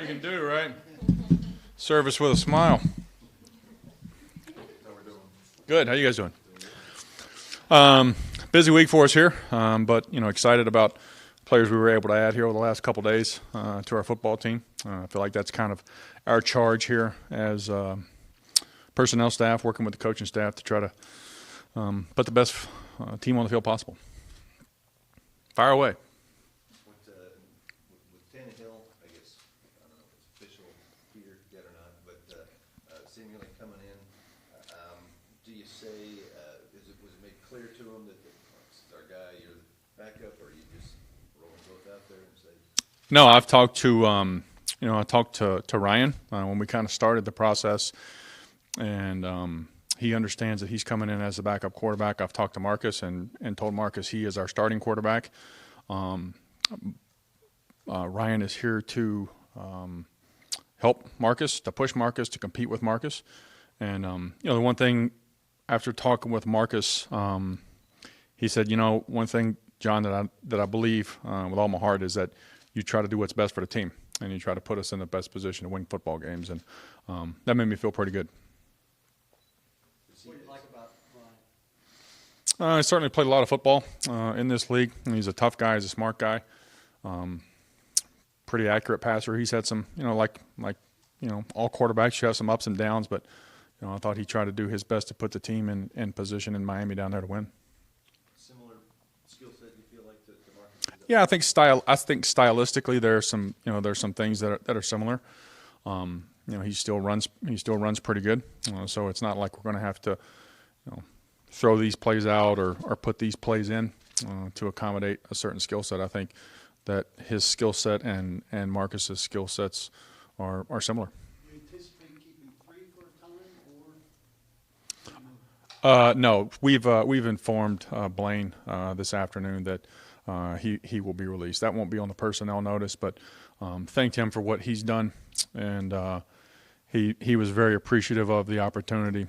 you can do, right? Service with a smile. Good. How you guys doing? Busy week for us here, but excited about players we were able to add here over the last couple days to our football team. I feel like that's kind of our charge here as personnel staff, working with the coaching staff to try to put the best team on the field possible. Fire away. With Tannehill, I guess, I don't know if it's official here yet or not, but seemingly coming in, do you say, was it made clear to him that it's our guy, you're the backup, or you just roll them both out there and say? No, I've talked to I talked to Ryan when we kind of started the process, and he understands that he's coming in as the backup quarterback. I've talked to Marcus and told Marcus he is our starting quarterback. Ryan is here to help Marcus, to push Marcus, to compete with Marcus. And the one thing after talking with Marcus, he said, one thing, John, that I believe with all my heart is that you try to do what's best for the team, and you try to put us in the best position to win football games, and that made me feel pretty good. What do you like about Ryan? He certainly played a lot of football in this league. He's a tough guy. He's a smart guy. Pretty accurate passer. He's had some, like all quarterbacks, you have some ups and downs, but I thought he tried to do his best to put the team in position in Miami down there to win. Similar skill set you feel like to Marcus? Yeah, I think stylistically there's some things that are similar. He still runs pretty good. So it's not like we're going to have to throw these plays out or put these plays in to accommodate a certain skill set. I think that his skill set and Marcus's skill sets are similar. Do you anticipate keeping 3 for a time, or? No, we've informed Blaine this afternoon that he will be released. That won't be on the personnel notice, but thanked him for what he's done, and he was very appreciative of the opportunity.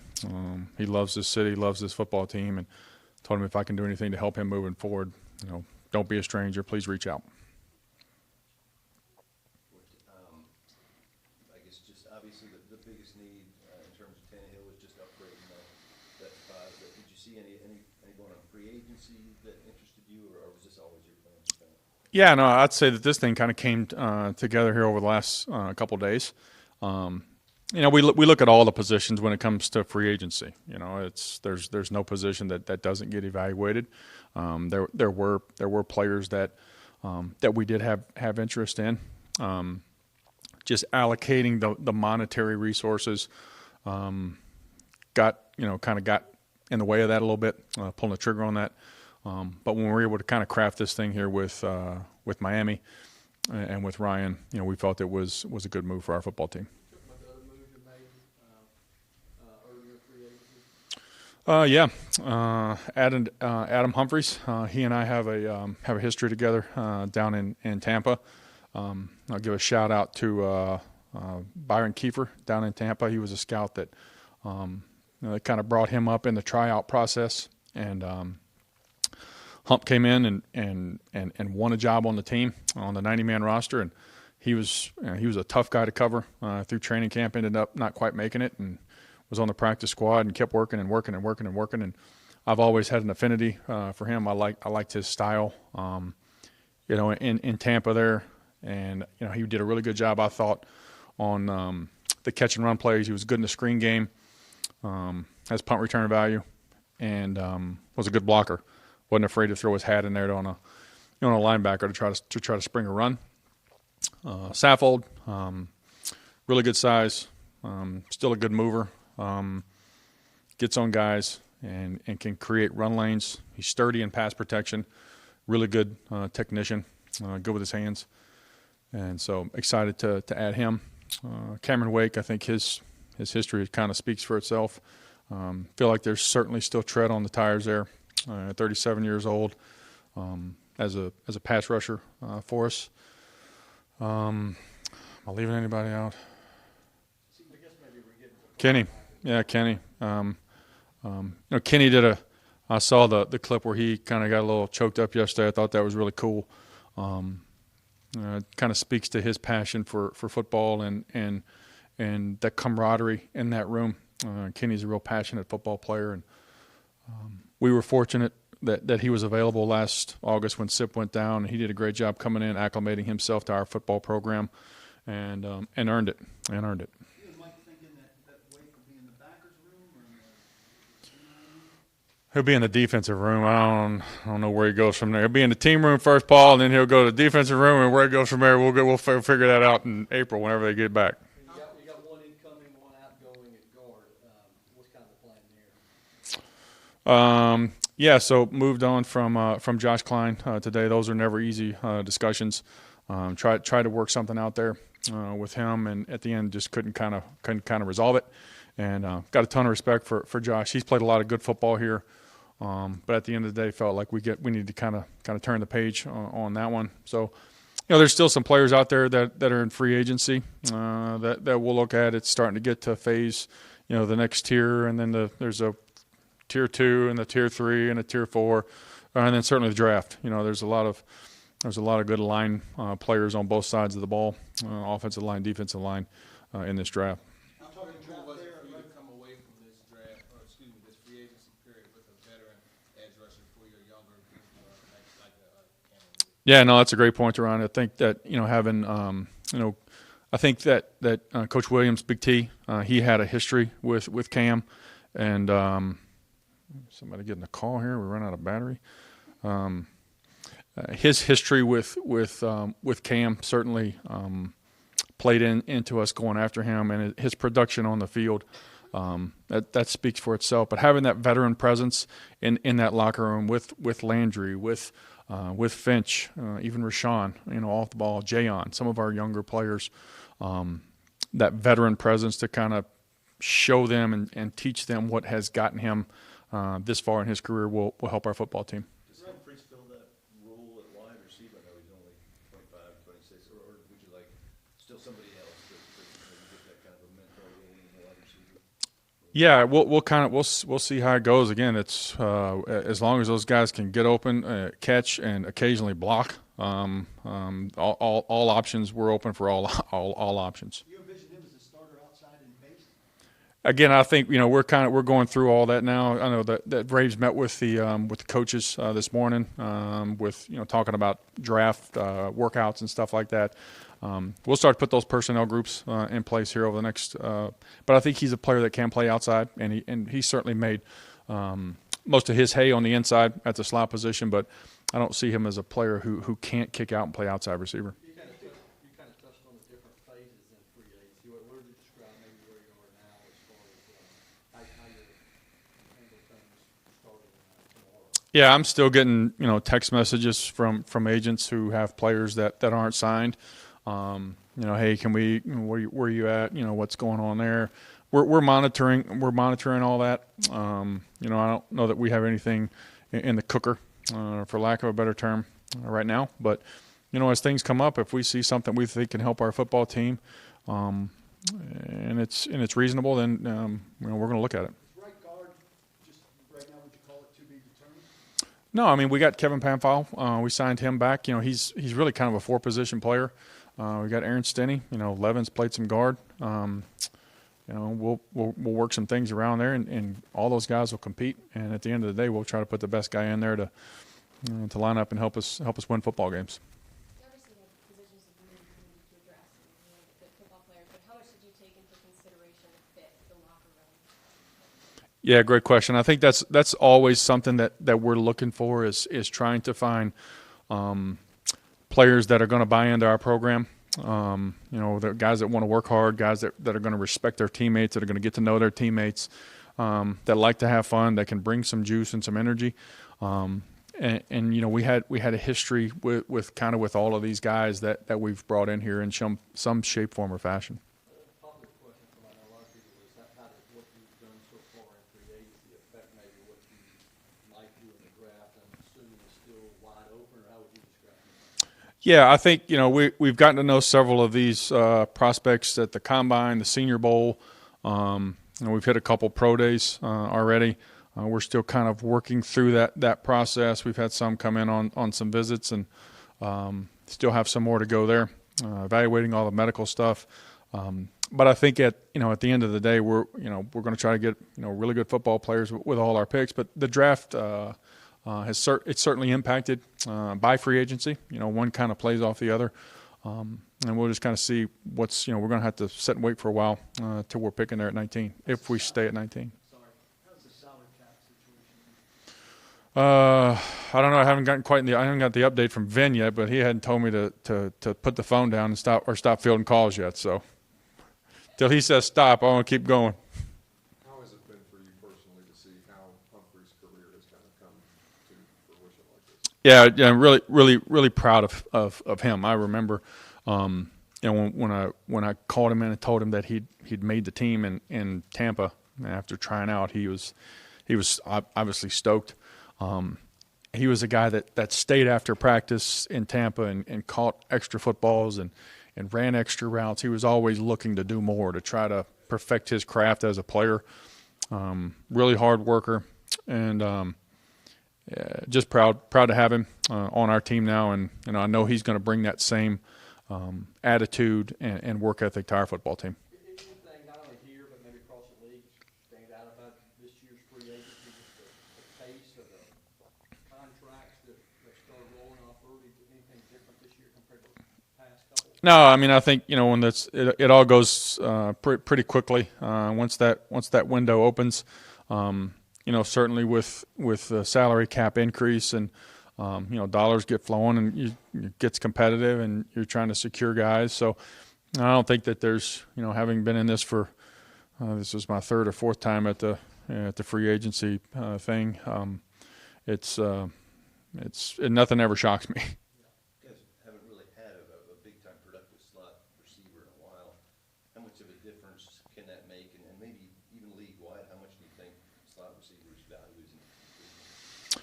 He loves this city, loves this football team, and told him if I can do anything to help him moving forward, don't be a stranger. Please reach out. I guess just obviously the biggest need in terms of Tannehill was just upgrading that 5. But did you see anyone on free agency that interested you, or was this always your plan? Yeah, no, I'd say that this thing kind of came together here over the last couple of days. We look at all the positions when it comes to free agency. There's no position that doesn't get evaluated. There were players that we did have interest in. Just allocating the monetary resources got in the way of that a little bit, pulling the trigger on that. But when we were able to kind of craft this thing here with Miami and with Ryan, we felt it was a good move for our football team. Adam Humphreys. He and I have a history together down in Tampa. I'll give a shout out to Byron Kiefer down in Tampa. He was a scout that kind of brought him up in the tryout process, and Hump came in and won a job on the team on the 90-man roster, and he was a tough guy to cover through training camp. Ended up not quite making it, and was on the practice squad and kept working. And I've always had an affinity for him. I liked his style, in Tampa there. And, he did a really good job, I thought, on the catch and run plays. He was good in the screen game, has punt return value, and was a good blocker. Wasn't afraid to throw his hat in there on a linebacker to try to spring a run. Saffold, really good size, still a good mover. Gets on guys and can create run lanes. He's sturdy in pass protection, really good technician, good with his hands. And so excited to add him. Cameron Wake, I think his history kind of speaks for itself. Feel like there's certainly still tread on the tires there. 37 years old, as a pass rusher for us. Am I leaving anybody out? Kenny. Yeah, Kenny. Kenny did I saw the clip where he kind of got a little choked up yesterday. I thought that was really cool. kind of speaks to his passion for football and that camaraderie in that room. Kenny's a real passionate football player, and we were fortunate that he was available last August when SIP went down. He did a great job coming in, acclimating himself to our football program, and earned it. You and Mike thinking that Wake will be in the backers room or in the, He'll be in the defensive room. I don't know where he goes from there. He'll be in the team room first, Paul, and then he'll go to the defensive room, and where he goes from there, we'll figure that out in April whenever they get back. you got one incoming, one outgoing at guard. What's kind of the plan there? Yeah, so moved on from Josh Klein today. Those are never easy discussions. Tried to work something out there with him, and at the end just couldn't kind of resolve it. And got a ton of respect for Josh. He's played a lot of good football here, but at the end of the day, felt like we need to kind of turn the page on that one. So, there's still some players out there that are in free agency that we'll look at. It's starting to get to phase, the next tier, and then there's a tier 2 and the tier 3 and a tier 4, and then certainly the draft. There's a lot of good line players on both sides of the ball, offensive line, defensive line, in this draft. I'm talking draft Was it there. for you to come away from this draft, or this free agency period with a veteran edge rusher for your younger people, like Cameron? Yeah, no, that's a great point, Ron. I think that having I think that Coach Williams, Big T, he had a history with Cam, and somebody getting a call here. We run out of battery. His history with Cam certainly played into us going after him, and his production on the field. That speaks for itself. But having that veteran presence in that locker room with Landry, with Finch, even Rashawn, off the ball, Jayon, some of our younger players, that veteran presence to kind of show them and teach them what has gotten him this far in his career will help our football team. Does Humphreys fill that role at wide receiver? I know he's only 25, 26, or would you like still somebody else to maybe get that kind of a mentor role in the wide receiver? Yeah, we'll see how it goes. Again, it's as long as those guys can get open, catch, and occasionally block. All options. We're open for all options. You envision him as a starter outside in base? Again, I think we're going through all that now. I know that Braves met with the coaches this morning with talking about draft workouts and stuff like that. We'll start to put those personnel groups in place here over the next. But I think he's a player that can play outside, and he certainly made most of his hay on the inside at the slot position. But I don't see him as a player who can't kick out and play outside receiver. You kind of touched on the different phases in free agency. What would you describe maybe where you are now as far as how you handle things starting tomorrow? Yeah, I'm still getting text messages from agents who have players that aren't signed. Hey, can we? Where you at? What's going on there? We're monitoring all that. I don't know that we have anything in the cooker, for lack of a better term, right now. But as things come up, if we see something we think can help our football team, and it's reasonable, then we're going to look at it. Right guard, just right now, would you call it to be determined? No, I mean we got Kevin Pamphile. We signed him back. He's really kind of a 4-position player. We got Aaron Stinney. Levin's played some guard. We'll work some things around there, and all those guys will compete. And at the end of the day, we'll try to put the best guy in there to line up and help us win football games. You obviously have positions that you need to address, and the football players, but how much did you take into consideration the fit, the locker room? Yeah, great question. I think that's always something that we're looking for is trying to find players that are going to buy into our program. The guys that want to work hard, guys that are going to respect their teammates, that are going to get to know their teammates, that like to have fun, that can bring some juice and some energy. We had a history with all of these guys that we've brought in here in some shape, form, or fashion. Popular question from I know a lot of people is how did what you've done so far in free agency affect maybe what you might do in the draft? I'm assuming it's still wide open, or how would you describe it? Yeah, I think we've gotten to know several of these prospects at the Combine, the Senior Bowl. We've hit a couple pro days already. We're still kind of working through that process. We've had some come in on some visits, and Still have some more to go there, evaluating all the medical stuff. But I think at the end of the day, we're going to try to get really good football players with all our picks. But the draft it's certainly impacted by free agency. One kind of plays off the other, and we'll just kind of see what's we're going to have to sit and wait for a while till we're picking there at 19 if we stay at 19. Sorry, how's the salary cap situation? I don't know. I haven't got the update from Vin yet, but he hadn't told me to put the phone down and stop fielding calls yet. So till he says stop, I want to keep going. How has it been for you personally to see how Humphrey's career has kind of come to fruition like this? Yeah, I'm really proud of him. I remember, when I called him in and told him that he'd made the team in Tampa after trying out, he was obviously stoked. He was a guy that stayed after practice in Tampa and caught extra footballs and ran extra routes. He was always looking to do more, to try to perfect his craft as a player. Really hard worker, and just proud to have him on our team now. And I know he's going to bring that same attitude and work ethic to our football team. Anything not only here but maybe across the league stand out about this year's free agency, just the pace of the contracts that started rolling off early? Anything different this year compared to the past couple? No, I mean, I think when it all goes pretty quickly once that window opens. Certainly with the salary cap increase and dollars get flowing and it gets competitive and you're trying to secure guys. So I don't think that there's having been in this for this is my third or fourth time at the free agency thing. Nothing ever shocks me. You guys haven't really had a big-time productive slot receiver in a while. How much of a difference can that make? And maybe even league-wide, how much do you think slot receivers' value is increasing?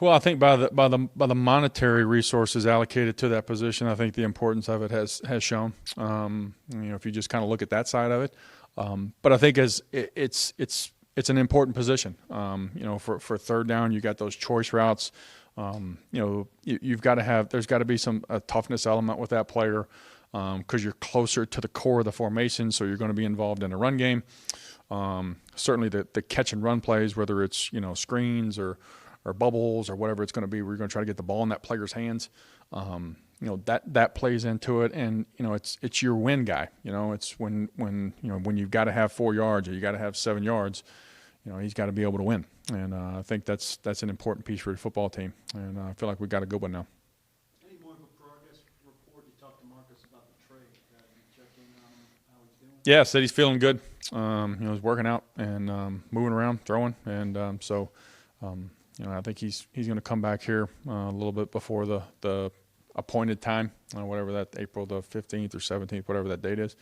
Well, I think by the monetary resources allocated to that position, I think the importance of it has shown. If you just kind of look at that side of it, but I think it's an important position. For third down, you got those choice routes. You've got to have. There's got to be a toughness element with that player because you're closer to the core of the formation, so you're going to be involved in the run game. Certainly, the catch and run plays, whether it's screens or bubbles or whatever it's going to be, we're going to try to get the ball in that player's hands. That plays into it, and it's your win guy. It's when you've got to have 4 yards or you got to have 7 yards. He's got to be able to win, and I think that's an important piece for the football team. And I feel like we got a good one now. Any more of a progress report? You talked to Marcus about the trade. You check in on him, how he's doing? Yeah, said he's feeling good. He's working out and moving around, throwing, and I think he's going to come back here a little bit before the appointed time, whatever that April the 15th or 17th, whatever that date is,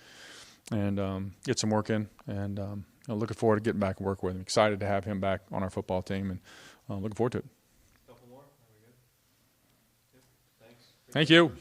and get some work in. And looking forward to getting back and work with him. Excited to have him back on our football team, and looking forward to it. Couple more? Are we good? Good. Thanks. Thank you.